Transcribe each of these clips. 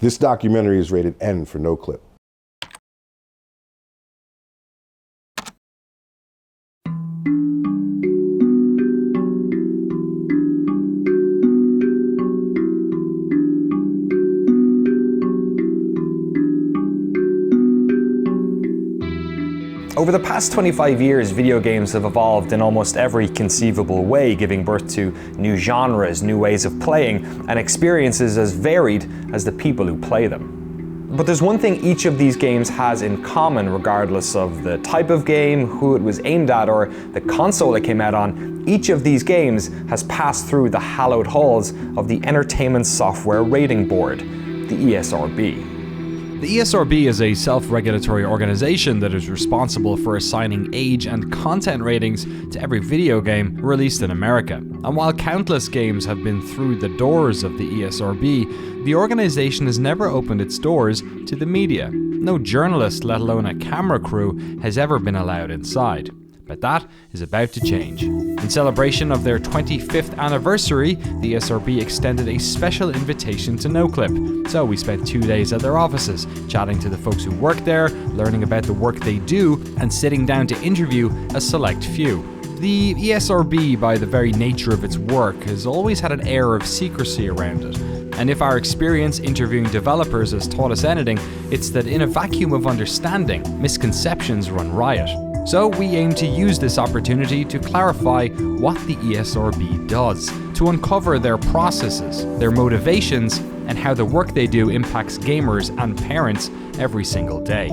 This documentary is rated N for Noclip. Over the past 25 years, video games have evolved in almost every conceivable way, giving birth to new genres, new ways of playing, and experiences as varied as the people who play them. But there's one thing each of these games has in common, regardless of the type of game, who it was aimed at, or the console it came out on. Each of these games has passed through the hallowed halls of the Entertainment Software Rating Board, the ESRB. The ESRB is a self-regulatory organization that is responsible for assigning age and content ratings to every video game released in America. And while countless games have been through the doors of the ESRB, the organization has never opened its doors to the media. No journalist, let alone a camera crew, has ever been allowed inside. But that is about to change. In celebration of their 25th anniversary, the ESRB extended a special invitation to Noclip. So we spent 2 days at their offices, chatting to the folks who work there, learning about the work they do, and sitting down to interview a select few. The ESRB, by the very nature of its work, has always had an air of secrecy around it. And if our experience interviewing developers has taught us anything, it's that in a vacuum of understanding, misconceptions run riot. So we aim to use this opportunity to clarify what the ESRB does, to uncover their processes, their motivations, and how the work they do impacts gamers and parents every single day.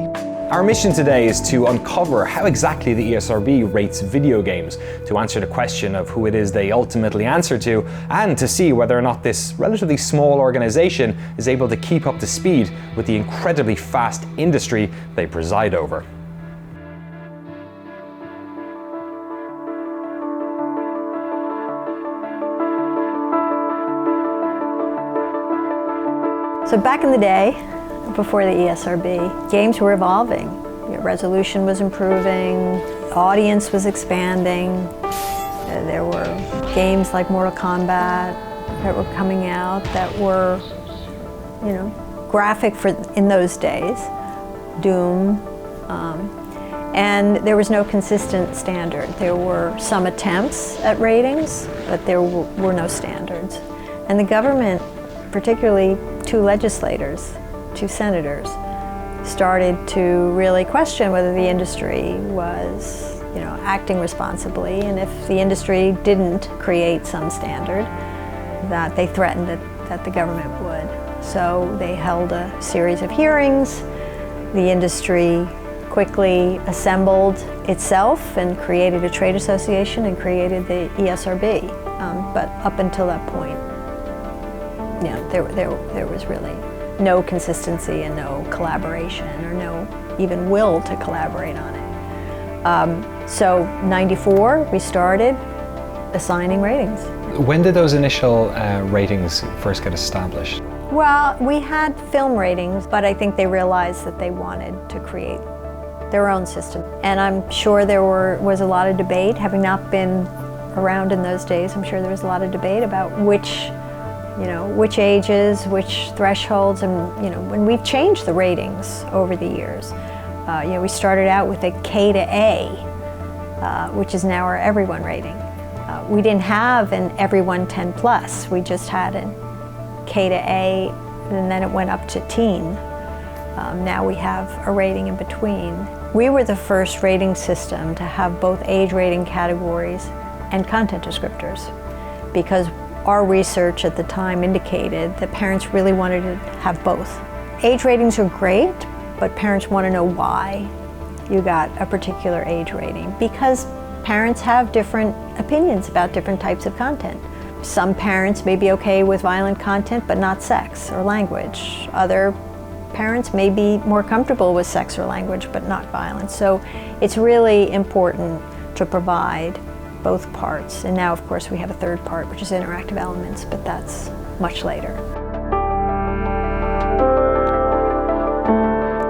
Our mission today is to uncover how exactly the ESRB rates video games, to answer the question of who it is they ultimately answer to, and to see whether or not this relatively small organization is able to keep up to speed with the incredibly fast industry they preside over. So back in the day, before the ESRB, games were evolving. Resolution was improving, audience was expanding. There were games like Mortal Kombat that were coming out that were, graphic in those days. Doom. And there was no consistent standard. There were some attempts at ratings, but there were no standards. And the government, particularly two legislators, two senators, started to really question whether the industry was, acting responsibly, and if the industry didn't create some standard, that they threatened that the government would. So they held a series of hearings. The industry quickly assembled itself and created a trade association and created the ESRB. But up until that point, there was really no consistency and no collaboration, or no even will to collaborate on it. So '94, we started assigning ratings. When did those initial ratings first get established? Well, we had film ratings, but I think they realized that they wanted to create their own system. And I'm sure there was a lot of debate, having not been around in those days. I'm sure there was a lot of debate about which ages, which thresholds, and when we've changed the ratings over the years. We started out with a K to A, which is now our everyone rating. We didn't have an everyone 10 plus. We just had an K to A, and then it went up to teen. Now we have a rating in between. We were the first rating system to have both age rating categories and content descriptors, because our research at the time indicated that parents really wanted to have both. Age ratings are great, but parents want to know why you got a particular age rating, because parents have different opinions about different types of content. Some parents may be okay with violent content, but not sex or language. Other parents may be more comfortable with sex or language, but not violence. So it's really important to provide both parts. And now, of course, we have a third part, which is interactive elements, but that's much later.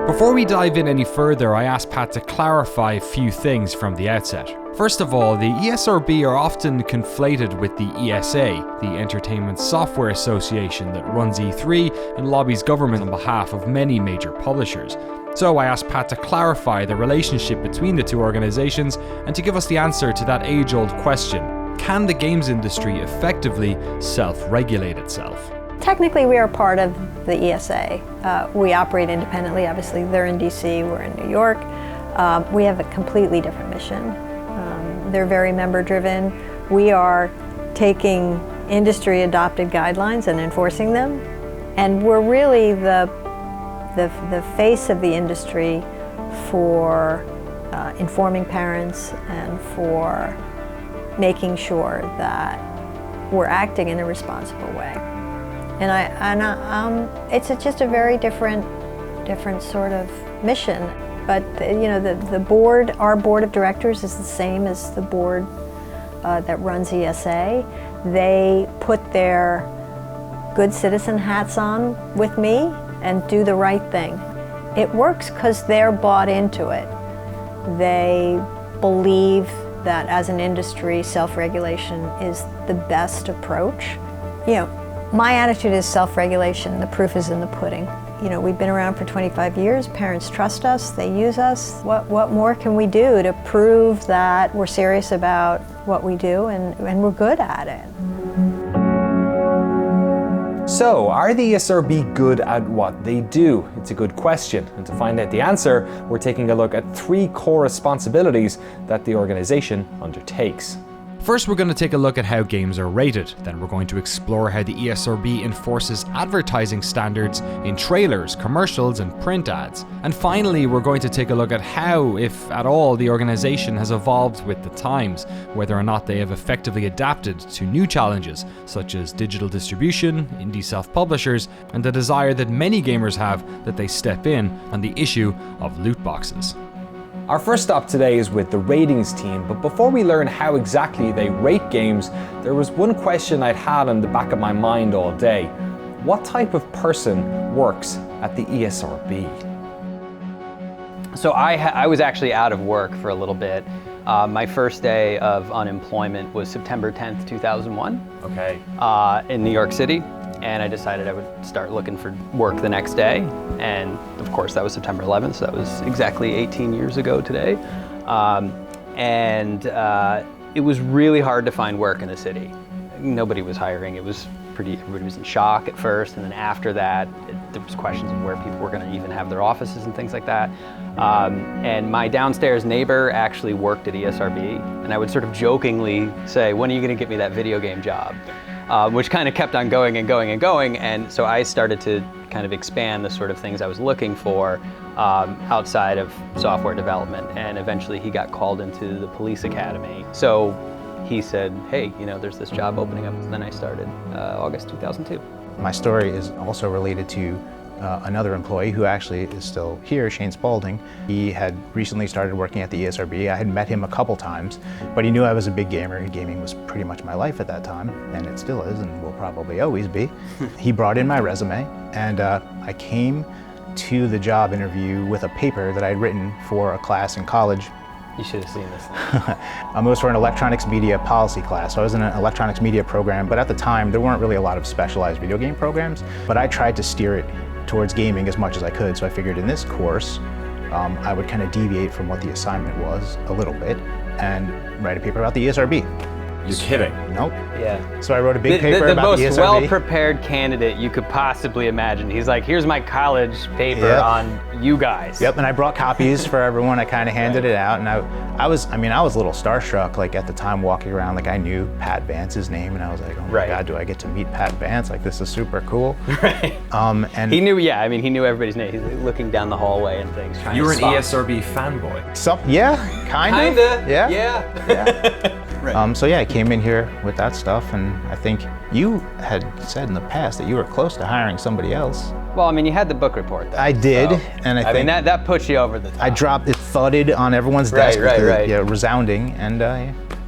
Before we dive in any further, I asked Pat to clarify a few things from the outset. First of all, the ESRB are often conflated with the ESA, the Entertainment Software Association that runs E3 and lobbies government on behalf of many major publishers. So I asked Pat to clarify the relationship between the two organizations and to give us the answer to that age-old question: can the games industry effectively self-regulate itself? Technically, we are part of the ESA. We operate independently. Obviously, they're in DC, we're in New York. We have a completely different mission. They're very member-driven. We are taking industry-adopted guidelines and enforcing them. And we're really the face of the industry for informing parents and for making sure that we're acting in a responsible way. And it's just a very different sort of mission. But the board, our board of directors, is the same as the board that runs ESA. They put their good citizen hats on with me and do the right thing. It works because they're bought into it. They believe that as an industry, self-regulation is the best approach. My attitude is self-regulation. The proof is in the pudding. We've been around for 25 years. Parents trust us. They use us. What more can we do to prove that we're serious about what we do and we're good at it? So, are the ESRB good at what they do? It's a good question, and to find out the answer, we're taking a look at 3 core responsibilities that the organization undertakes. First, we're going to take a look at how games are rated. Then we're going to explore how the ESRB enforces advertising standards in trailers, commercials, and print ads. And finally, we're going to take a look at how, if at all, the organization has evolved with the times, whether or not they have effectively adapted to new challenges, such as digital distribution, indie self-publishers, and the desire that many gamers have that they step in on the issue of loot boxes. Our first stop today is with the ratings team, but before we learn how exactly they rate games, there was one question I'd had on the back of my mind all day. What type of person works at the ESRB? So I was actually out of work for a little bit. My first day of unemployment was September 10th, 2001. Okay. In New York City. And I decided I would start looking for work the next day. And of course that was September 11th, so that was exactly 18 years ago today. It was really hard to find work in the city. Nobody was hiring. Everybody was in shock at first, and then after that, there was questions of where people were gonna even have their offices and things like that. And my downstairs neighbor actually worked at ESRB, and I would sort of jokingly say, when are you gonna get me that video game job? Which kind of kept on going and going and going, and so I started to kind of expand the sort of things I was looking for outside of software development, and eventually he got called into the police academy. So he said, hey, there's this job opening up, and then I started August 2002. My story is also related to another employee who actually is still here, Shane Spalding. He had recently started working at the ESRB. I had met him a couple times, but he knew I was a big gamer, and gaming was pretty much my life at that time, and it still is, and will probably always be. He brought in my resume, and I came to the job interview with a paper that I had written for a class in college. You should have seen this. It was for an electronics media policy class. So I was in an electronics media program, but at the time, there weren't really a lot of specialized video game programs, but I tried to steer it towards gaming as much as I could. So I figured in this course, I would kind of deviate from what the assignment was a little bit and write a paper about the ESRB. You're kidding. Nope. Yeah. So I wrote a big paper the about the ESRB. most well-prepared candidate you could possibly imagine. He's like, here's my college paper on you guys. Yep, and I brought copies for everyone. I kind of handed it out, and I was a little starstruck, like at the time walking around, like I knew Pat Vance's name, and I was like, oh my God, do I get to meet Pat Vance? Like, this is super cool. Right. And he knew, he knew everybody's name. He's like, looking down the hallway and things. You were an ESRB fanboy. Kinda. Yeah. Right. So yeah, I came in here with that stuff, and I think you had said in the past that you were close to hiring somebody else. Well, you had the book report, though. I did, so, and I think that puts you over the top. I dropped it, thudded on everyone's desk, resounding, and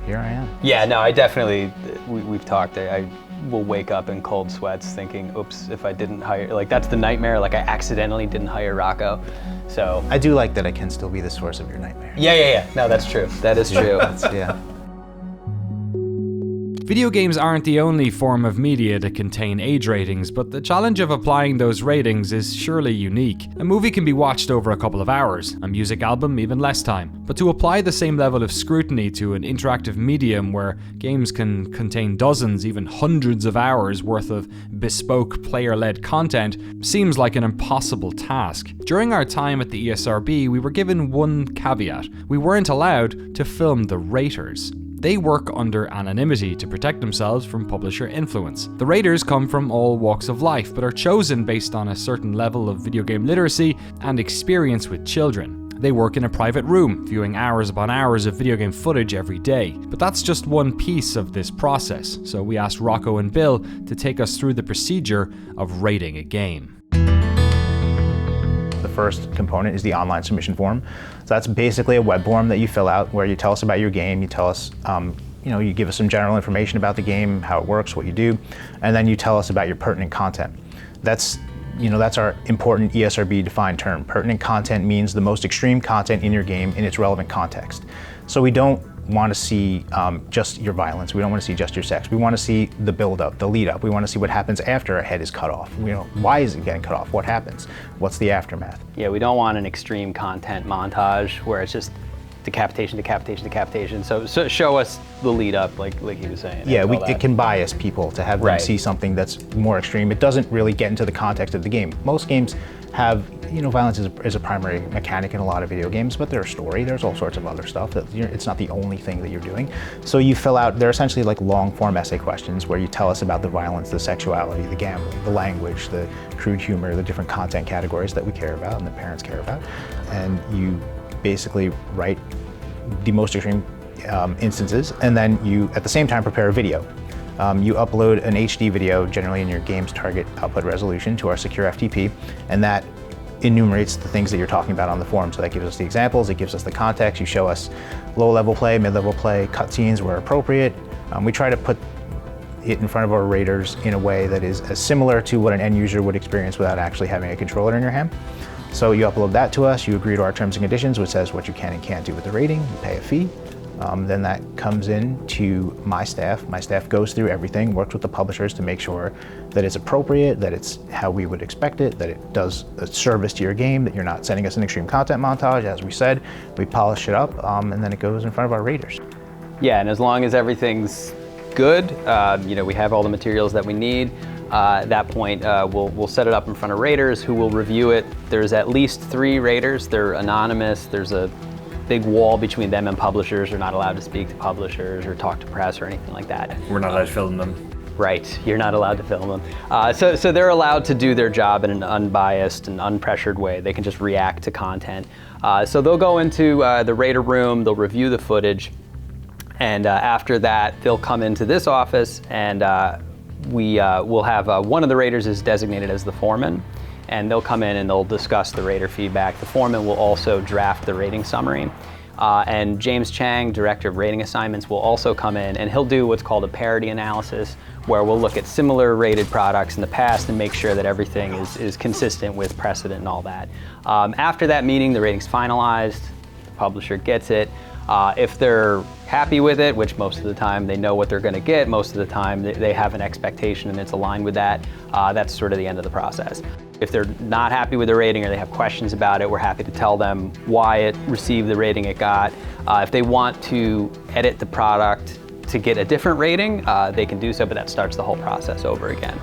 here I am. Yeah, no, I definitely, we've talked. I will wake up in cold sweats thinking, oops, if I didn't hire, like that's the nightmare, like I accidentally didn't hire Rocco. So I do like that I can still be the source of your nightmare. yeah. No, that's true. That is true. Yeah. Video games aren't the only form of media to contain age ratings, but the challenge of applying those ratings is surely unique. A movie can be watched over a couple of hours, a music album even less time. But to apply the same level of scrutiny to an interactive medium where games can contain dozens, even hundreds of hours worth of bespoke player-led content seems like an impossible task. During our time at the ESRB, we were given one caveat. We weren't allowed to film the raters. They work under anonymity to protect themselves from publisher influence. The raters come from all walks of life, but are chosen based on a certain level of video game literacy and experience with children. They work in a private room, viewing hours upon hours of video game footage every day. But that's just one piece of this process, so we asked Rocco and Bill to take us through the procedure of rating a game. The first component is the online submission form. So that's basically a web form that you fill out where you tell us about your game, you tell us, you give us some general information about the game, how it works, what you do, and then you tell us about your pertinent content. That's our important ESRB defined term. Pertinent content means the most extreme content in your game in its relevant context. So we don't want to see just your violence. We don't want to see just your sex. We want to see the build-up, the lead-up. We want to see what happens after a head is cut off. Why is it getting cut off? What happens? What's the aftermath? Yeah, we don't want an extreme content montage where it's just decapitation, decapitation, decapitation. So show us the lead up, like he was saying. Yeah, it can bias people to have them see something that's more extreme. It doesn't really get into the context of the game. Most games have, violence is a primary mechanic in a lot of video games, but there's story, there's all sorts of other stuff that it's not the only thing that you're doing. So you fill out, they're essentially like long form essay questions where you tell us about the violence, the sexuality, the gambling, the language, the crude humor, the different content categories that we care about and the parents care about. And you basically write the most extreme instances, and then you at the same time prepare a video. You upload an HD video, generally in your game's target output resolution, to our secure FTP, and that enumerates the things that you're talking about on the form. So that gives us the examples, it gives us the context, you show us low-level play, mid-level play, cutscenes where appropriate. We try to put it in front of our raters in a way that is as similar to what an end user would experience without actually having a controller in your hand. So you upload that to us, you agree to our terms and conditions, which says what you can and can't do with the rating, you pay a fee. Then that comes in to my staff. My staff goes through everything, works with the publishers to make sure that it's appropriate, that it's how we would expect it, that it does a service to your game, that you're not sending us an extreme content montage. As we said, we polish it up, and then it goes in front of our raters. Yeah, and as long as everything's good, we have all the materials that we need. At that point, we'll set it up in front of raters who will review it. There's at least 3 raters. They're anonymous. There's a big wall between them and publishers. They're not allowed to speak to publishers or talk to press or anything like that. We're not allowed to film them. Right, you're not allowed to film them. So they're allowed to do their job in an unbiased and unpressured way. They can just react to content. So they'll go into the rater room, they'll review the footage, and after that, they'll come into this office, and we'll have one of the raters is designated as the foreman, and they'll come in and they'll discuss the rater feedback. The foreman will also draft the rating summary. And James Chang, Director of Rating Assignments, will also come in and he'll do what's called a parity analysis, where we'll look at similar rated products in the past and make sure that everything is consistent with precedent and all that. After that meeting, the rating's finalized, the publisher gets it. If they're happy with it, which most of the time they know what they're going to get, most of the time they have an expectation and it's aligned with that, that's sort of the end of the process. If they're not happy with the rating or they have questions about it, we're happy to tell them why it received the rating it got. If they want to edit the product to get a different rating, they can do so, but that starts the whole process over again.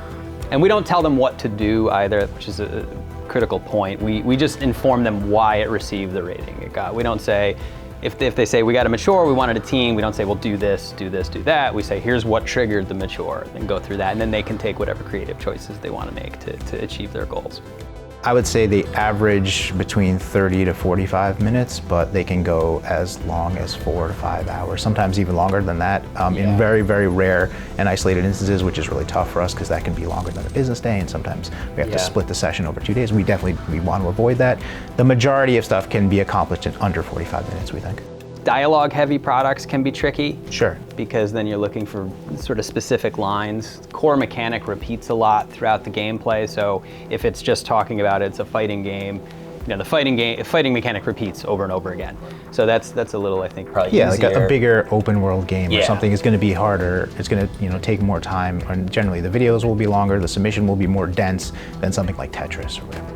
And we don't tell them what to do either, which is a critical point. We just inform them why it received the rating it got. We don't say, if they say we got to mature, we wanted a teen, we don't say, well, do this, do this, do that. We say, here's what triggered the mature, and go through that, and then they can take whatever creative choices they want to make to achieve their goals. I would say they average between 30 to 45 minutes, but they can go as long as 4 to 5 hours, sometimes even longer than that. In very, very rare and isolated instances, which is really tough for us because that can be longer than a business day, and sometimes we have to split the session over 2 days. We want to avoid that. The majority of stuff can be accomplished in under 45 minutes, we think. Dialogue-heavy products can be tricky. Sure. Because then you're looking for sort of specific lines. Core mechanic repeats a lot throughout the gameplay, so if it's just talking about it's a fighting game, you know, the fighting mechanic repeats over and over again. So that's a little, I think, probably Yeah, easier. like a bigger open world game or Yeah. something is going to be harder. It's going to, you know, take more time, and generally the videos will be longer, the submission will be more dense than something like Tetris or whatever.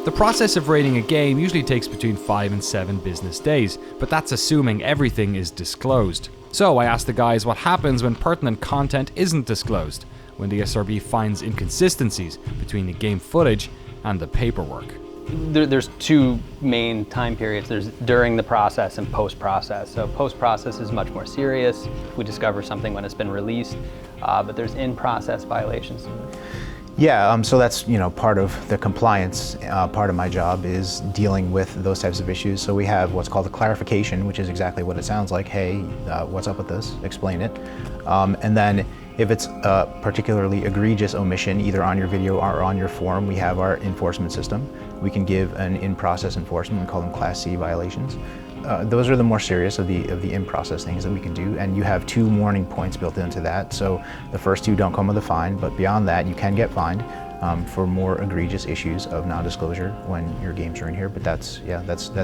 The process of rating a game usually takes between 5 and 7 business days, but that's assuming everything is disclosed. So I asked the guys what happens when pertinent content isn't disclosed, when the ESRB finds inconsistencies between the game footage and the paperwork. There's two main time periods. There's during the process and post-process. So post-process is much more serious. We discover something when it's been released, but there's in-process violations. Yeah, so that's, you know, part of the compliance part of my job is dealing with those types of issues. So we have what's called a clarification, which is exactly what it sounds like. Hey, what's up with this? Explain it. And then if it's a particularly egregious omission, either on your video or on your form, we have our enforcement system. We can give an in-process enforcement. We call them Class C violations. Those are the more serious of the in-process things that we can do, and you have 2 warning points built into that. So the first 2 don't come with a fine, but beyond that, you can get fined for more egregious issues of non-disclosure when your games are in here. But that's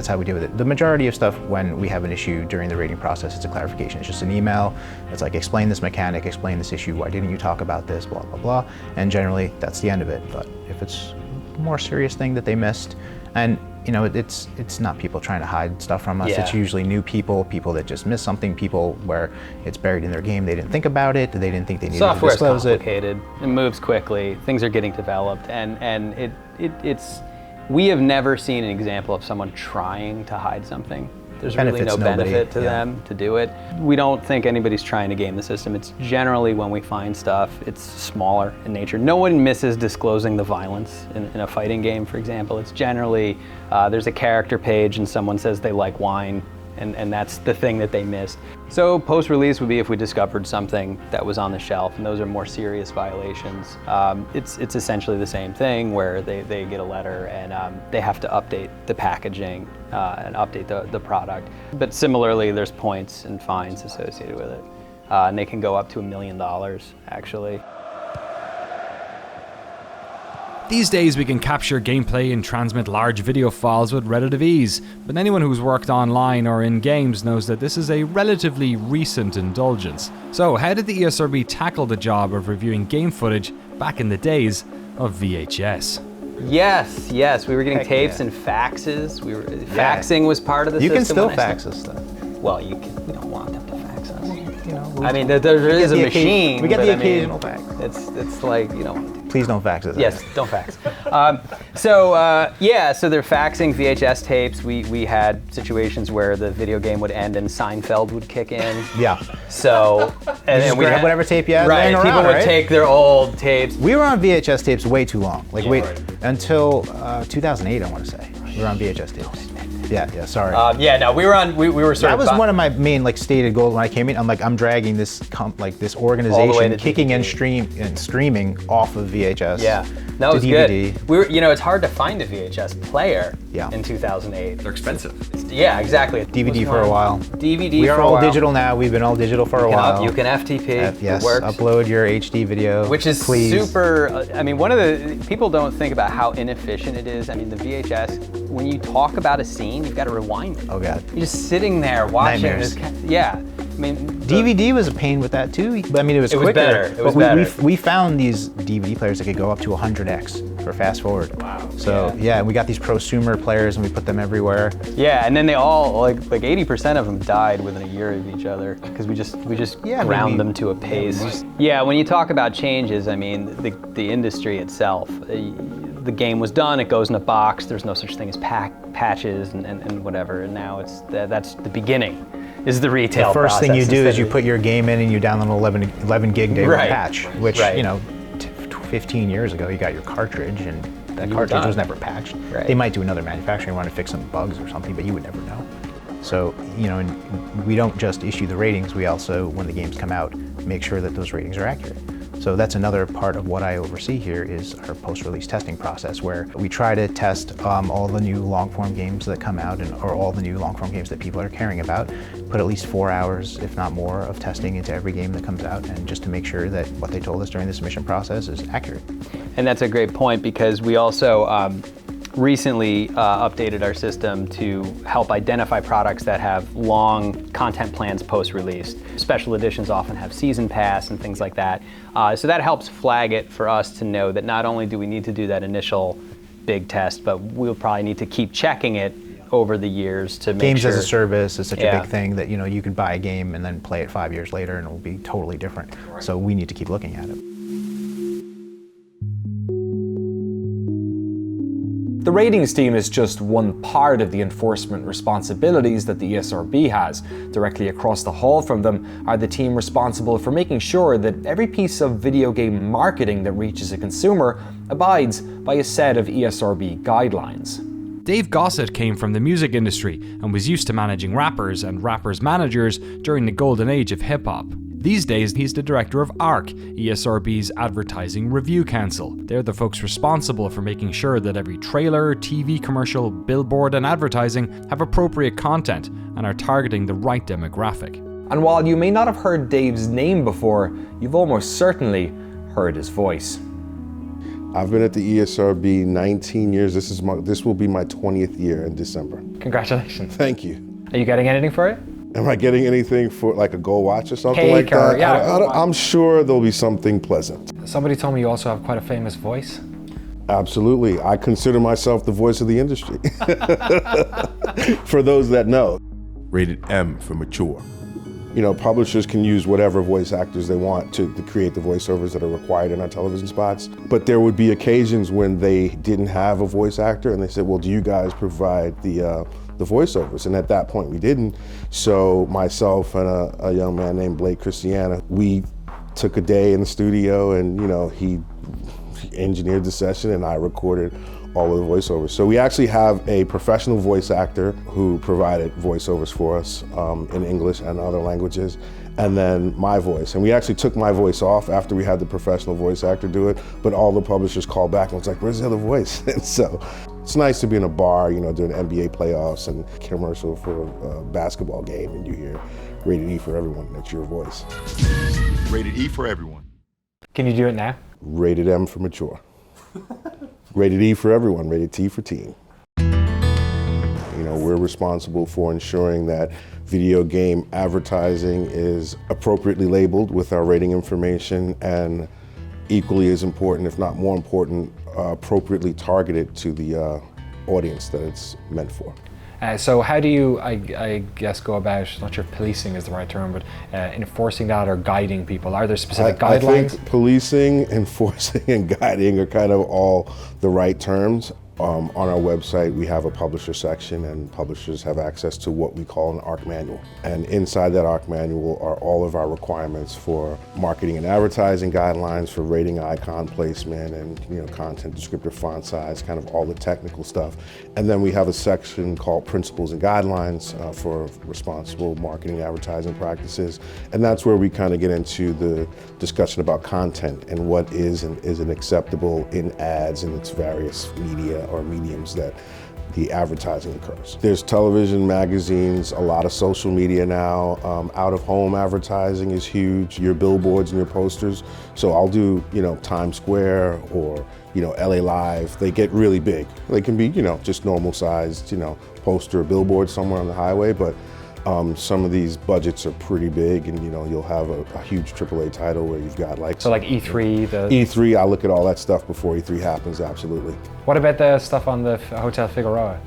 how we deal with it. The majority of stuff when we have an issue during the rating process, it's a clarification. It's just an email. It's like, explain this mechanic, explain this issue. Why didn't you talk about this? Blah blah blah. And generally, that's the end of it. But if it's a more serious thing that they missed, and you know, it's not people trying to hide stuff from us. Yeah. It's usually new people that just missed something, people where it's buried in their game. They didn't think about it. They didn't think they needed to Software's disclose it. complicated. It moves quickly. Things are getting developed, and it's. We have never seen an example of someone trying to hide something. There's really Benefits no nobody, benefit to yeah. them to do it. We don't think anybody's trying to game the system. It's generally when we find stuff, it's smaller in nature. No one misses disclosing the violence in a fighting game, for example. It's generally, there's a character page and someone says they like wine, and that's the thing that they missed. So post-release would be if we discovered something that was on the shelf, and those are more serious violations. It's essentially the same thing where they get a letter and they have to update the packaging and update the product. But similarly, there's points and fines associated with it. And they can go up to $1 million, actually. These days we can capture gameplay and transmit large video files with relative ease, but anyone who's worked online or in games knows that this is a relatively recent indulgence. So how did the ESRB tackle the job of reviewing game footage back in the days of VHS? Yes, we were getting Heck tapes yeah. and faxes. Faxing was part of the You system. can still when I fax us stuff. Well, we don't want them to fax us. You know, I mean, there is a machine. We get but the I mean, occasional fax. It's like, you know. Please don't fax us. Yes, don't fax. So they're faxing VHS tapes. We had situations where the video game would end and Seinfeld would kick in. Yeah. So, and Just then we grab had whatever tape you had right. laying People around, would right? take their old tapes. We were on VHS tapes way too long. Like Yeah. until 2008, I want to say. We were on VHS tapes. Yeah, sorry. We were on. We were sort That of. was one of my main stated goals when I came in. I'm dragging this this organization to kicking and DVD. streaming off of VHS. Yeah, that to was DVD. good. We were, it's hard to find a VHS player Yeah. in 2008. They're expensive. Yeah, exactly. DVD for a while. DVD We for are a all while. digital now. We've been all digital for a while. You can FTP. Yes, It works. upload your HD video. Which is please. super, I mean, one of the, people don't think about how inefficient it is. I mean, the VHS, when you talk about a scene, you've got to rewind it. Oh God. You're just sitting there watching Nightmares. this. Yeah. I mean, DVD was a pain with that too. But I mean, it was quicker. better. It was but better. We found these DVD players that could go up to 100x for fast forward. Wow. So yeah, we got these prosumer players and we put them everywhere. Yeah, and then they all, like 80% of them died within a year of each other because we just ground them to a pace. Yeah, when you talk about changes, I mean, the industry itself, the game was done, it goes in a box, there's no such thing as patches and whatever, and now that's the beginning, is the retail The first thing you process do is instead you of- put your game in and you download an 11 gig day one Right. patch, which, Right. 15 years ago, you got your cartridge and that You were cartridge done. was never patched. Right. They might do another manufacturing run to fix some bugs or something, but you would never know. So, and we don't just issue the ratings, we also, when the games come out, make sure that those ratings are accurate. So that's another part of what I oversee here is our post-release testing process, where we try to test all the new long-form games that come out or all the new long-form games that people are caring about, put at least 4 hours, if not more, of testing into every game that comes out, and just to make sure that what they told us during the submission process is accurate. And that's a great point, because we also recently updated our system to help identify products that have long content plans post-release. Special editions often have season pass and things like that. So that helps flag it for us to know that not only do we need to do that initial big test, but we'll probably need to keep checking it over the years to make Games sure. as a service is such a big thing that you could buy a game and then play it 5 years later and it will be totally different. So we need to keep looking at it. The ratings team is just one part of the enforcement responsibilities that the ESRB has. Directly across the hall from them are the team responsible for making sure that every piece of video game marketing that reaches a consumer abides by a set of ESRB guidelines. Dave Gossett came from the music industry and was used to managing rappers and rappers' managers during the golden age of hip-hop. These days, he's the director of ARC, ESRB's Advertising Review Council. They're the folks responsible for making sure that every trailer, TV commercial, billboard, and advertising have appropriate content and are targeting the right demographic. And while you may not have heard Dave's name before, you've almost certainly heard his voice. I've been at the ESRB 19 years. This will be my 20th year in December. Congratulations. Thank you. Are you getting anything for it? Am I getting anything for like a gold watch or something Cake like that? or, yeah. I'm sure there'll be something pleasant. Somebody told me you also have quite a famous voice. Absolutely. I consider myself the voice of the industry. For those that know. Rated M for mature. Publishers can use whatever voice actors they want to create the voiceovers that are required in our television spots. But there would be occasions when they didn't have a voice actor and they said, well, do you guys provide the voiceovers? And at that point we didn't. So myself and a young man named Blake Christiana, we took a day in the studio and he engineered the session and I recorded all of the voiceovers. So we actually have a professional voice actor who provided voiceovers for us in English and other languages, and then my voice. And we actually took my voice off after we had the professional voice actor do it, but all the publishers called back and was like, where's the other voice? And so it's nice to be in a bar, during NBA playoffs and commercial for a basketball game and you hear Rated E for everyone, that's your voice. Rated E for everyone. Can you do it now? Rated M for mature. Rated E for everyone, rated T for teen. We're responsible for ensuring that video game advertising is appropriately labeled with our rating information and equally as important, if not more important, appropriately targeted to the audience that it's meant for. So how do you, I guess, go about, not sure if policing is the right term, but enforcing that or guiding people? Are there specific guidelines? I think policing, enforcing, and guiding are kind of all the right terms. On our website, we have a publisher section, and publishers have access to what we call an ARC manual. And inside that ARC manual are all of our requirements for marketing and advertising guidelines, for rating icon placement, and content descriptor font size, kind of all the technical stuff. And then we have a section called Principles and Guidelines for responsible marketing and advertising practices. And that's where we kind of get into the discussion about content and what is and isn't acceptable in ads and its various media or mediums that the advertising occurs. There's television, magazines, a lot of social media now. Out-of-home advertising is huge, your billboards and your posters. So I'll do, Times Square or, LA Live. They get really big. They can be, just normal sized, poster or billboard somewhere on the highway, but some of these budgets are pretty big, and you'll have a huge AAA title where you've got like... So like E3? E3, I look at all that stuff before E3 happens, absolutely. What about the stuff on the Hotel Figueroa?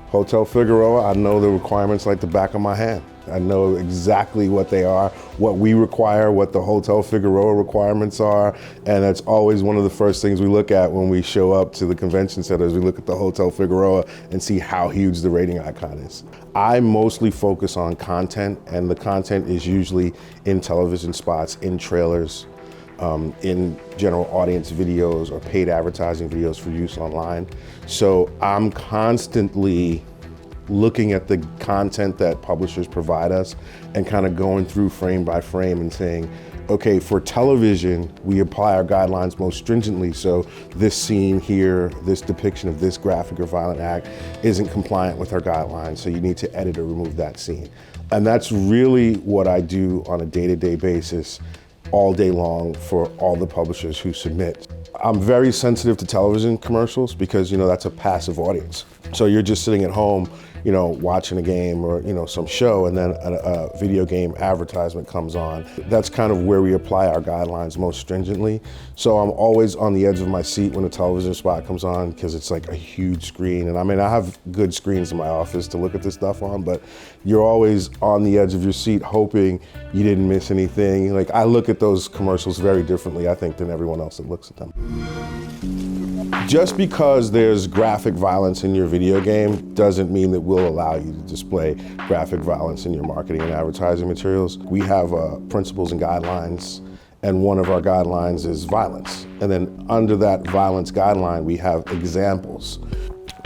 Hotel Figueroa, I know the requirements like the back of my hand. I know exactly what they are, what we require, what the Hotel Figueroa requirements are, and that's always one of the first things we look at when we show up to the convention centers. We look at the Hotel Figueroa and see how huge the rating icon is. I mostly focus on content, and the content is usually in television spots, in trailers, in general audience videos or paid advertising videos for use online. So I'm constantly looking at the content that publishers provide us and kind of going through frame by frame and saying, okay, for television, we apply our guidelines most stringently, so this scene here, this depiction of this graphic or violent act isn't compliant with our guidelines, so you need to edit or remove that scene. And that's really what I do on a day-to-day basis, all day long for all the publishers who submit. I'm very sensitive to television commercials because, that's a passive audience. So you're just sitting at home, watching a game or, some show, and then a video game advertisement comes on. That's kind of where we apply our guidelines most stringently. So I'm always on the edge of my seat when a television spot comes on because it's like a huge screen. And I have good screens in my office to look at this stuff on, but you're always on the edge of your seat hoping you didn't miss anything. Like, I look at those commercials very differently, I think, than everyone else that looks at them. Just because there's graphic violence in your video game doesn't mean that we'll allow you to display graphic violence in your marketing and advertising materials. We have principles and guidelines, and one of our guidelines is violence. And then under that violence guideline, we have examples.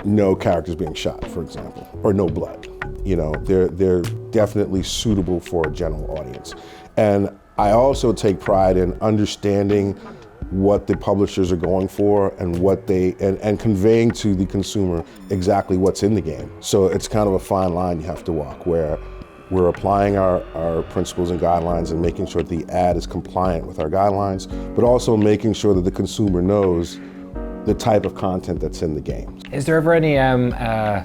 No characters being shot, for example, or no blood. They're definitely suitable for a general audience. And I also take pride in understanding what the publishers are going for and what and conveying to the consumer exactly what's in the game. So it's kind of a fine line you have to walk, where we're applying our principles and guidelines and making sure the ad is compliant with our guidelines, but also making sure that the consumer knows the type of content that's in the game. Is there ever any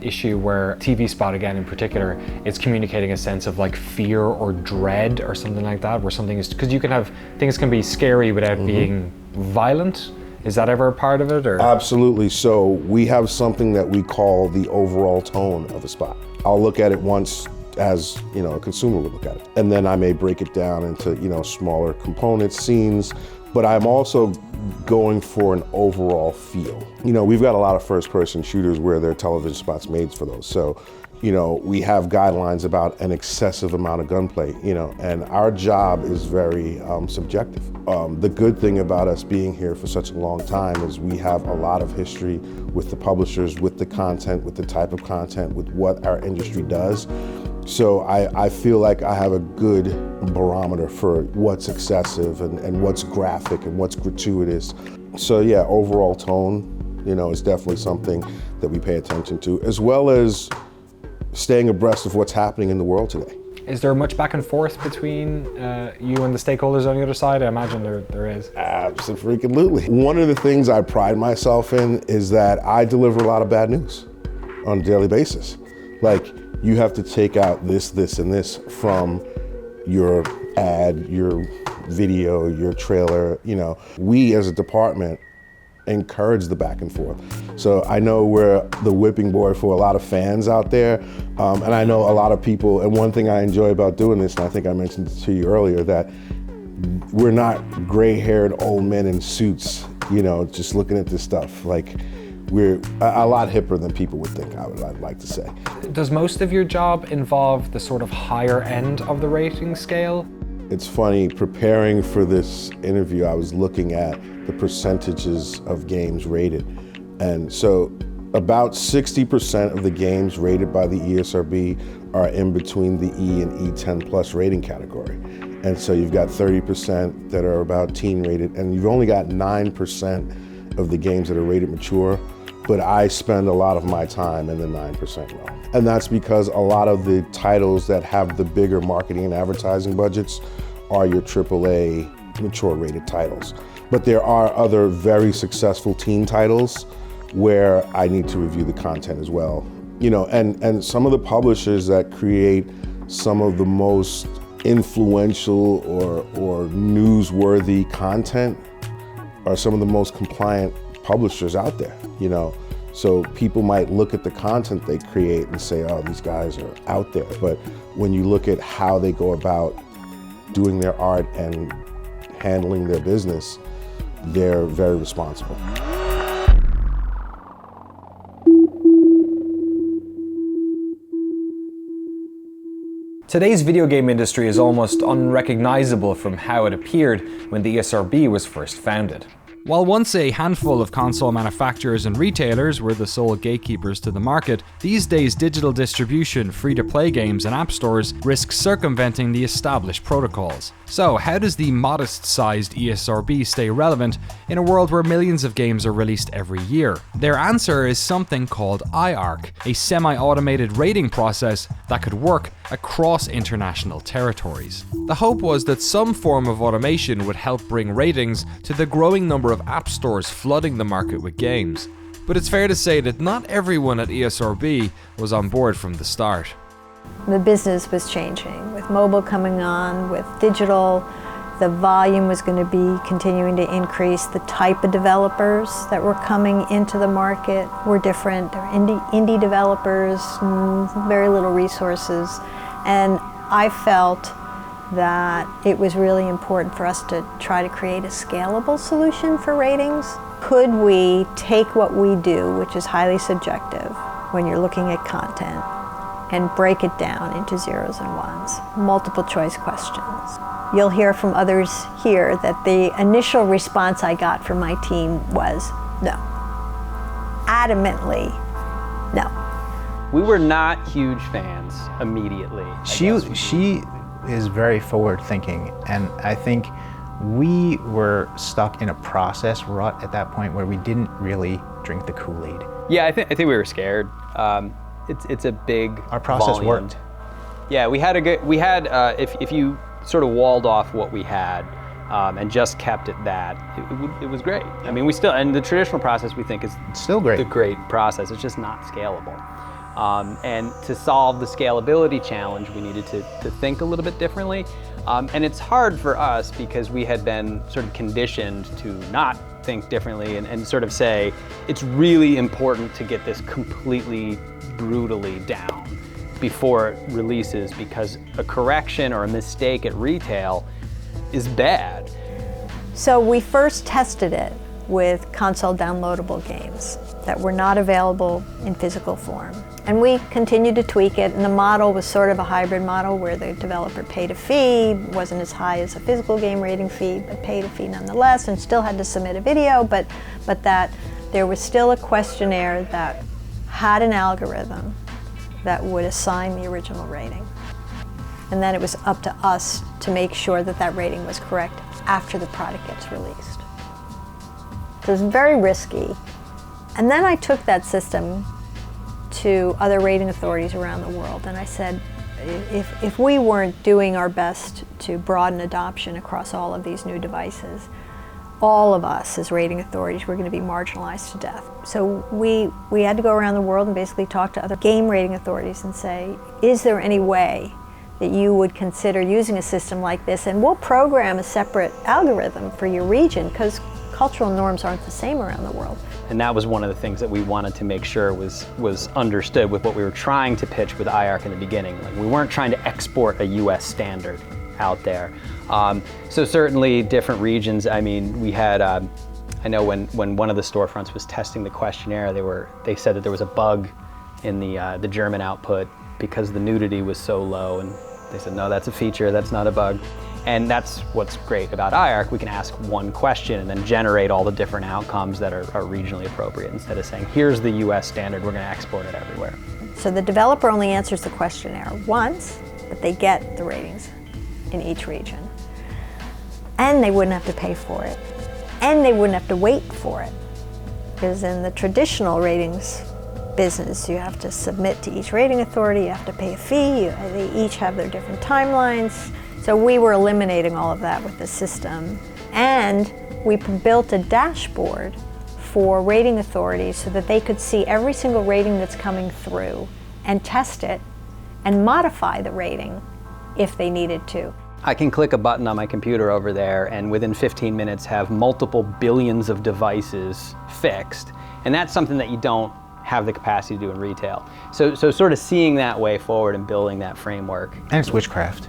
issue where TV spot, again in particular, is communicating a sense of like fear or dread or something like that, where something is, because you can have, things can be scary without being violent? Is that ever a part of it? Or? Absolutely. So we have something that we call the overall tone of a spot. I'll look at it once as, a consumer would look at it. And then I may break it down into, smaller components, scenes, but I'm also going for an overall feel. We've got a lot of first-person shooters where there are television spots made for those. So, we have guidelines about an excessive amount of gunplay, and our job is very subjective. The good thing about us being here for such a long time is we have a lot of history with the publishers, with the content, with the type of content, with what our industry does. So I feel like I have a good barometer for what's excessive and what's graphic and what's gratuitous. So yeah, overall tone, is definitely something that we pay attention to, as well as staying abreast of what's happening in the world today. Is there much back and forth between you and the stakeholders on the other side? I imagine there is. Absolutely. One of the things I pride myself in is that I deliver a lot of bad news on a daily basis. Like, you have to take out this, and this from your ad, your video, your trailer. We as a department encourage the back and forth. So I know we're the whipping boy for a lot of fans out there, and I know a lot of people, and one thing I enjoy about doing this, and I think I mentioned it to you earlier, that we're not gray-haired old men in suits, just looking at this stuff. Like, we're a lot hipper than people would think, I'd like to say. Does most of your job involve the sort of higher end of the rating scale? It's funny, preparing for this interview, I was looking at the percentages of games rated. And so about 60% of the games rated by the ESRB are in between the E and E10 plus rating category. And so you've got 30% that are about teen rated, and you've only got 9% of the games that are rated mature. But I spend a lot of my time in the 9% realm. And that's because a lot of the titles that have the bigger marketing and advertising budgets are your AAA mature rated titles. But there are other very successful teen titles where I need to review the content as well. And some of the publishers that create some of the most influential or newsworthy content are some of the most compliant publishers out there, So people might look at the content they create and say, oh, these guys are out there. But when you look at how they go about doing their art and handling their business, they're very responsible. Today's video game industry is almost unrecognizable from how it appeared when the ESRB was first founded. While once a handful of console manufacturers and retailers were the sole gatekeepers to the market, these days digital distribution, free-to-play games and app stores risk circumventing the established protocols. So how does the modest-sized ESRB stay relevant in a world where millions of games are released every year? Their answer is something called IARC, a semi-automated rating process that could work across international territories. The hope was that some form of automation would help bring ratings to the growing number of app stores flooding the market with games. But it's fair to say that not everyone at ESRB was on board from the start. The business was changing. With mobile coming on, with digital, the volume was going to be continuing to increase. The type of developers that were coming into the market were different. They were indie developers, very little resources. And I felt that it was really important for us to try to create a scalable solution for ratings. Could we take what we do, which is highly subjective when you're looking at content, and break it down into zeros and ones, multiple choice questions? You'll hear from others here that the initial response I got from my team was no. Adamantly, no. We were not huge fans immediately. She is very forward thinking, and I think we were stuck in a process rut at that point where we didn't really drink the Kool-Aid. Yeah, I think we were scared. It's a big Our process volume. worked. Yeah, if you sort of walled off what we had and just kept it that, it was great. I mean, and the traditional process we think is Still great. the great process. It's just not scalable. And to solve the scalability challenge, we needed to think a little bit differently. And it's hard for us because we had been sort of conditioned to not think differently and sort of say, it's really important to get this completely brutally down before it releases, because a correction or a mistake at retail is bad. So we first tested it with console downloadable games that were not available in physical form. And we continued to tweak it, and the model was sort of a hybrid model where the developer paid a fee, wasn't as high as a physical game rating fee, but paid a fee nonetheless, and still had to submit a video, but that there was still a questionnaire that had an algorithm that would assign the original rating. And then it was up to us to make sure that that rating was correct after the product gets released. So it was very risky. And then I took that system to other rating authorities around the world, and I said, if we weren't doing our best to broaden adoption across all of these new devices, all of us as rating authorities were going to be marginalized to death. So we had to go around the world and basically talk to other game rating authorities and say, is there any way that you would consider using a system like this, and we'll program a separate algorithm for your region, because cultural norms aren't the same around the world. And that was one of the things that we wanted to make sure was understood with what we were trying to pitch with IARC in the beginning. Like, we weren't trying to export a US standard out there. So certainly different regions, I mean, we had, I know when one of the storefronts was testing the questionnaire, they said that there was a bug in the German output because the nudity was so low, and they said, no, that's a feature, that's not a bug. And that's what's great about IARC. We can ask one question and then generate all the different outcomes that are regionally appropriate, instead of saying, here's the US standard, we're going to export it everywhere. So the developer only answers the questionnaire once, but they get the ratings in each region. And they wouldn't have to pay for it. And they wouldn't have to wait for it. Because in the traditional ratings business, you have to submit to each rating authority, you have to pay a fee, they each have their different timelines. So we were eliminating all of that with the system. And we built a dashboard for rating authorities so that they could see every single rating that's coming through and test it and modify the rating if they needed to. I can click a button on my computer over there and within 15 minutes have multiple billions of devices fixed. And that's something that you don't have the capacity to do in retail. So sort of seeing that way forward and building that framework. And it's witchcraft.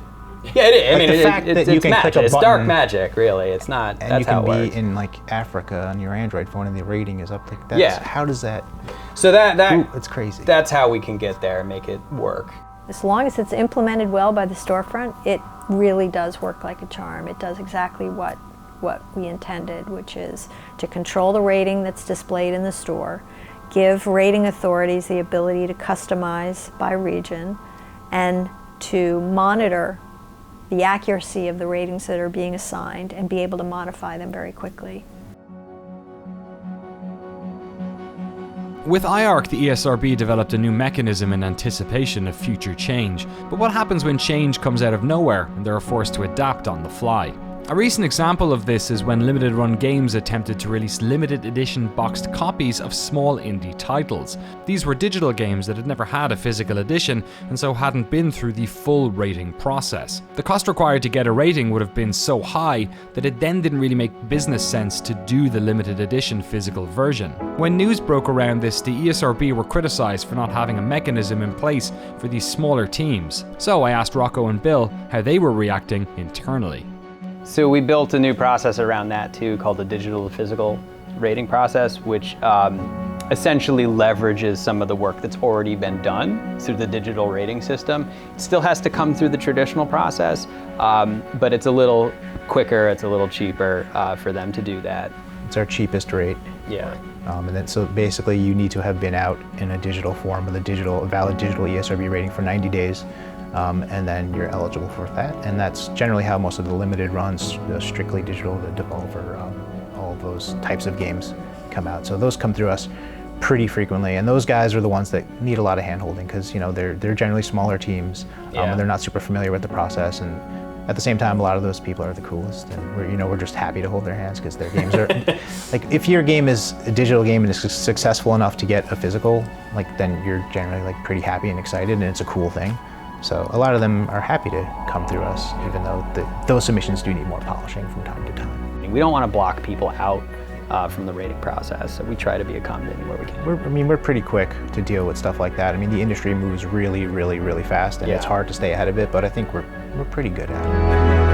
Yeah, it is. Like, the fact that you can click a It's button, dark magic, really. It's not, and that's you can how it works. be in like Africa on your Android phone and the rating is up. Like, that's, Yeah. How does that? So Ooh, it's crazy. That's how we can get there and make it work. As long as it's implemented well by the storefront, it really does work like a charm. It does exactly what what we intended, which is to control the rating that's displayed in the store, give rating authorities the ability to customize by region, and to monitor the accuracy of the ratings that are being assigned and be able to modify them very quickly. With IARC, the ESRB developed a new mechanism in anticipation of future change. But what happens when change comes out of nowhere and they are forced to adapt on the fly? A recent example of this is when Limited Run Games attempted to release limited edition boxed copies of small indie titles. These were digital games that had never had a physical edition and so hadn't been through the full rating process. The cost required to get a rating would have been so high that it then didn't really make business sense to do the limited edition physical version. When news broke around this, the ESRB were criticised for not having a mechanism in place for these smaller teams. So I asked Rocco and Bill how they were reacting internally. So we built a new process around that too, called the digital to physical rating process, which essentially leverages some of the work that's already been done through the digital rating system. It still has to come through the traditional process, but it's a little quicker, it's a little cheaper for them to do that. It's our cheapest rate. Yeah. And then so basically you need to have been out in a digital form with a valid digital ESRB rating for 90 days. And then you're eligible for that. And that's generally how most of the limited runs, strictly digital, the Devolver, all of those types of games come out. So those come through us pretty frequently, and those guys are the ones that need a lot of hand-holding because they're generally smaller teams, and they're not super familiar with the process. And at the same time, a lot of those people are the coolest, and we're just happy to hold their hands because their games are like, if your game is a digital game and is successful enough to get a physical, then you're generally pretty happy and excited, and it's a cool thing. So a lot of them are happy to come through us, even though those submissions do need more polishing from time to time. We don't want to block people out from the rating process, so we try to be accommodating where we can. We're pretty quick to deal with stuff like that. The industry moves really, really, really fast, and it's hard to stay ahead of it, but I think we're pretty good at it.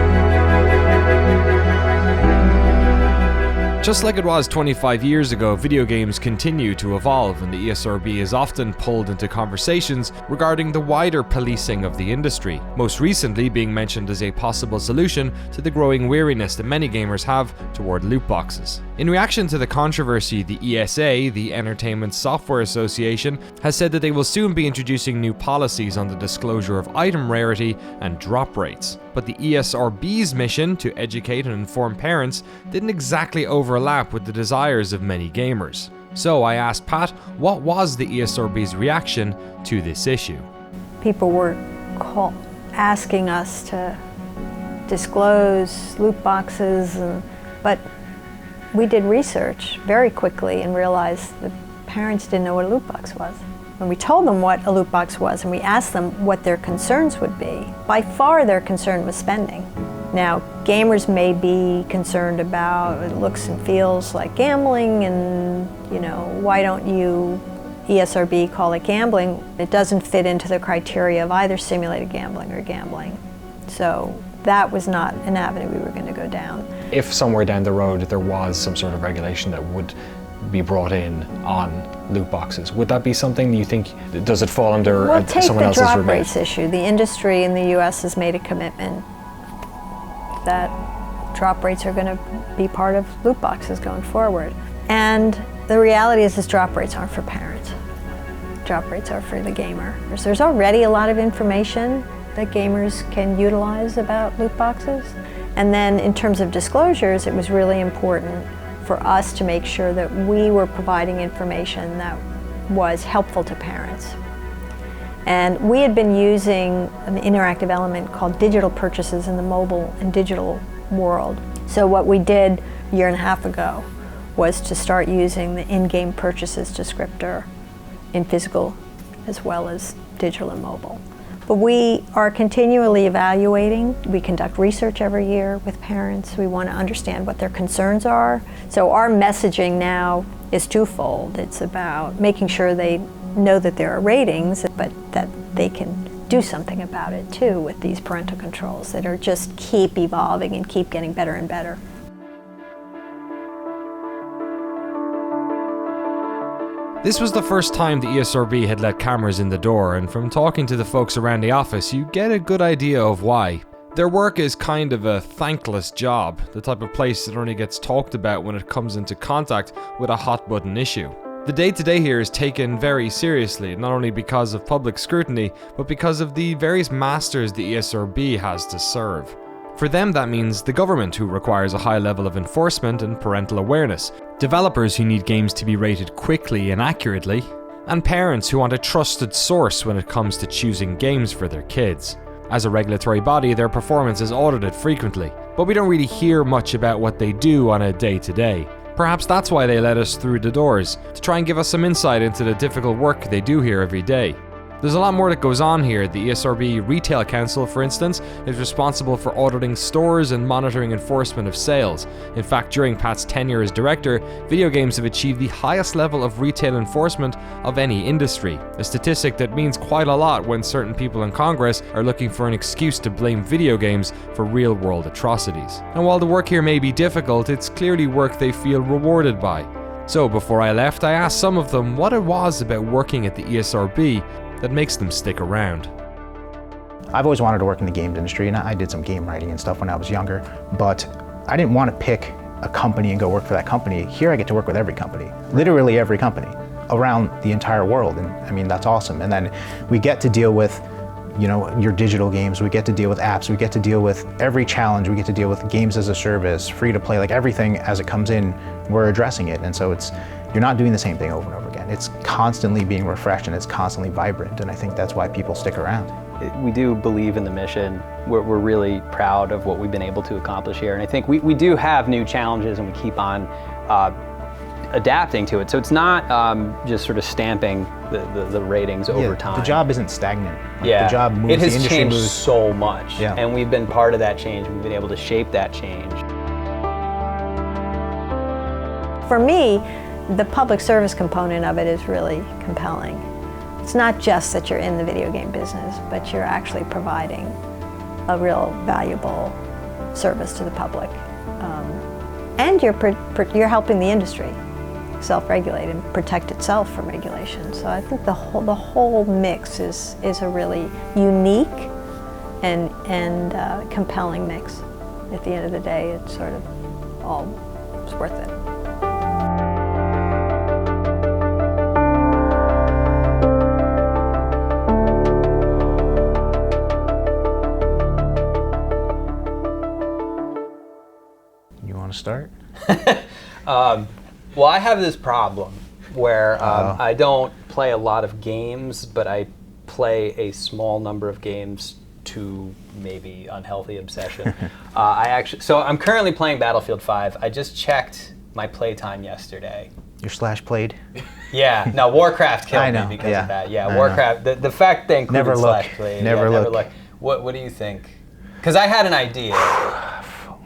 Just like it was 25 years ago, video games continue to evolve, and the ESRB is often pulled into conversations regarding the wider policing of the industry, most recently being mentioned as a possible solution to the growing weariness that many gamers have toward loot boxes. In reaction to the controversy, the ESA, the Entertainment Software Association, has said that they will soon be introducing new policies on the disclosure of item rarity and drop rates. But the ESRB's mission to educate and inform parents didn't exactly overlap with the desires of many gamers. So I asked Pat, what was the ESRB's reaction to this issue? People were asking us to disclose loot boxes, but we did research very quickly and realized that parents didn't know what a loot box was. When we told them what a loot box was and we asked them what their concerns would be, by far their concern was spending. Now, gamers may be concerned about it looks and feels like gambling and, why don't you, ESRB, call it gambling? It doesn't fit into the criteria of either simulated gambling or gambling. So that was not an avenue we were going to go down. If somewhere down the road there was some sort of regulation that would be brought in on loot boxes, would that be something you think, does it fall under someone else's take the drop remit? rates issue. The industry in the US has made a commitment that drop rates are going to be part of loot boxes going forward. And the reality is drop rates aren't for parents. Drop rates are for the gamer. There's already a lot of information that gamers can utilize about loot boxes. And then in terms of disclosures, it was really important for us to make sure that we were providing information that was helpful to parents. And we had been using an interactive element called digital purchases in the mobile and digital world. So what we did a year and a half ago was to start using the in-game purchases descriptor in physical as well as digital and mobile. But we are continually evaluating. We conduct research every year with parents. We want to understand what their concerns are. So our messaging now is twofold. It's about making sure they know that there are ratings, but that they can do something about it too with these parental controls that are just keep evolving and keep getting better and better. This was the first time the ESRB had let cameras in the door, and from talking to the folks around the office, you get a good idea of why. Their work is kind of a thankless job, the type of place that only gets talked about when it comes into contact with a hot-button issue. The day-to-day here is taken very seriously, not only because of public scrutiny, but because of the various masters the ESRB has to serve. For them, that means the government, who requires a high level of enforcement and parental awareness, developers who need games to be rated quickly and accurately, and parents who want a trusted source when it comes to choosing games for their kids. As a regulatory body, their performance is audited frequently, but we don't really hear much about what they do on a day-to-day. Perhaps that's why they let us through the doors, to try and give us some insight into the difficult work they do here every day. There's a lot more that goes on here. The ESRB Retail Council, for instance, is responsible for auditing stores and monitoring enforcement of sales. In fact, during Pat's tenure as director, video games have achieved the highest level of retail enforcement of any industry, a statistic that means quite a lot when certain people in Congress are looking for an excuse to blame video games for real-world atrocities. And while the work here may be difficult, it's clearly work they feel rewarded by. So before I left, I asked some of them what it was about working at the ESRB that makes them stick around. I've always wanted to work in the games industry, and I did some game writing and stuff when I was younger, but I didn't want to pick a company and go work for that company. Here I get to work with every company, literally every company around the entire world, and I mean, that's awesome. And then we get to deal with, you know, your digital games, we get to deal with apps, we get to deal with every challenge, we get to deal with games as a service, free to play, like everything as it comes in, we're addressing it. And so you're not doing the same thing over and over again. It's constantly being refreshed and it's constantly vibrant, and I think that's why people stick around. We do believe in the mission. We're really proud of what we've been able to accomplish here, and I think we do have new challenges and we keep on adapting to it. So it's not just sort of stamping the ratings over time. The job isn't stagnant. Yeah, the job moves, it has the industry changed moves. so much, Yeah. and we've been part of that change. We've been able to shape that change. For me, the public service component of it is really compelling. It's not just that you're in the video game business, but you're actually providing a real valuable service to the public. And you're helping the industry self-regulate and protect itself from regulation. So I think the whole mix is a really unique and compelling mix. At the end of the day, it's sort of it's worth it. Start? Well, I have this problem where I don't play a lot of games, but I play a small number of games to maybe unhealthy obsession. So I'm currently playing Battlefield 5. I just checked my playtime yesterday. Your slash played? Yeah, no, Warcraft killed me because of that. Yeah, Warcraft. The fact they included slash played. Never look. What do you think? Because I had an idea.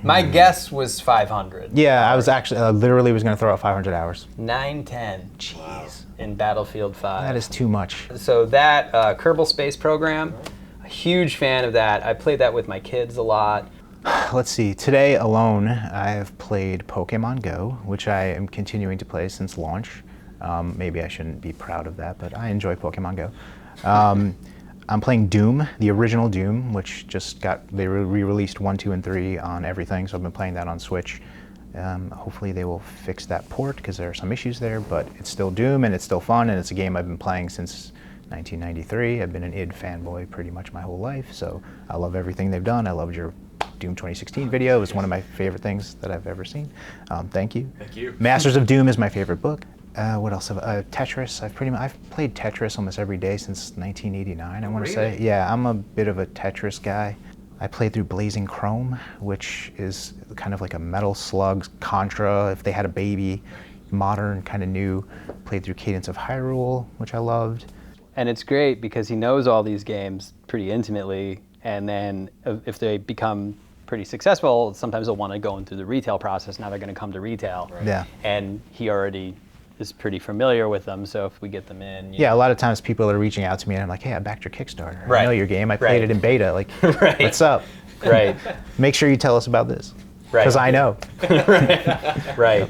My guess was 500. Yeah, I was actually literally was going to throw out 500 hours. 910. Jeez. In Battlefield 5. That is too much. So that Kerbal Space Program, a huge fan of that. I played that with my kids a lot. Let's see. Today alone, I have played Pokemon Go, which I am continuing to play since launch. Maybe I shouldn't be proud of that, but I enjoy Pokemon Go. I'm playing Doom, the original Doom, which they re-released 1, 2, and 3 on everything, so I've been playing that on Switch. Hopefully they will fix that port, because there are some issues there, but it's still Doom, and it's still fun, and it's a game I've been playing since 1993. I've been an id fanboy pretty much my whole life, so I love everything they've done. I loved your Doom 2016 video. It was one of my favorite things that I've ever seen. Thank you. Thank you. Masters of Doom is my favorite book. What else? Tetris. I've played Tetris almost every day since 1989. I want to say. Yeah, I'm a bit of a Tetris guy. I played through Blazing Chrome, which is kind of like a Metal Slug Contra. If they had a baby, modern, kind of new. Played through Cadence of Hyrule, which I loved. And it's great because he knows all these games pretty intimately, and then if they become pretty successful, sometimes they'll want to go into the retail process. Now they're going to come to retail. Right. Yeah. And he already is pretty familiar with them, so if we get them in. Yeah, a lot of times people are reaching out to me and I'm like, hey, I backed your Kickstarter. Right. I know your game. I played it in beta. Like, Right. What's up? Right. Make sure you tell us about this. Right. Because I know. Right.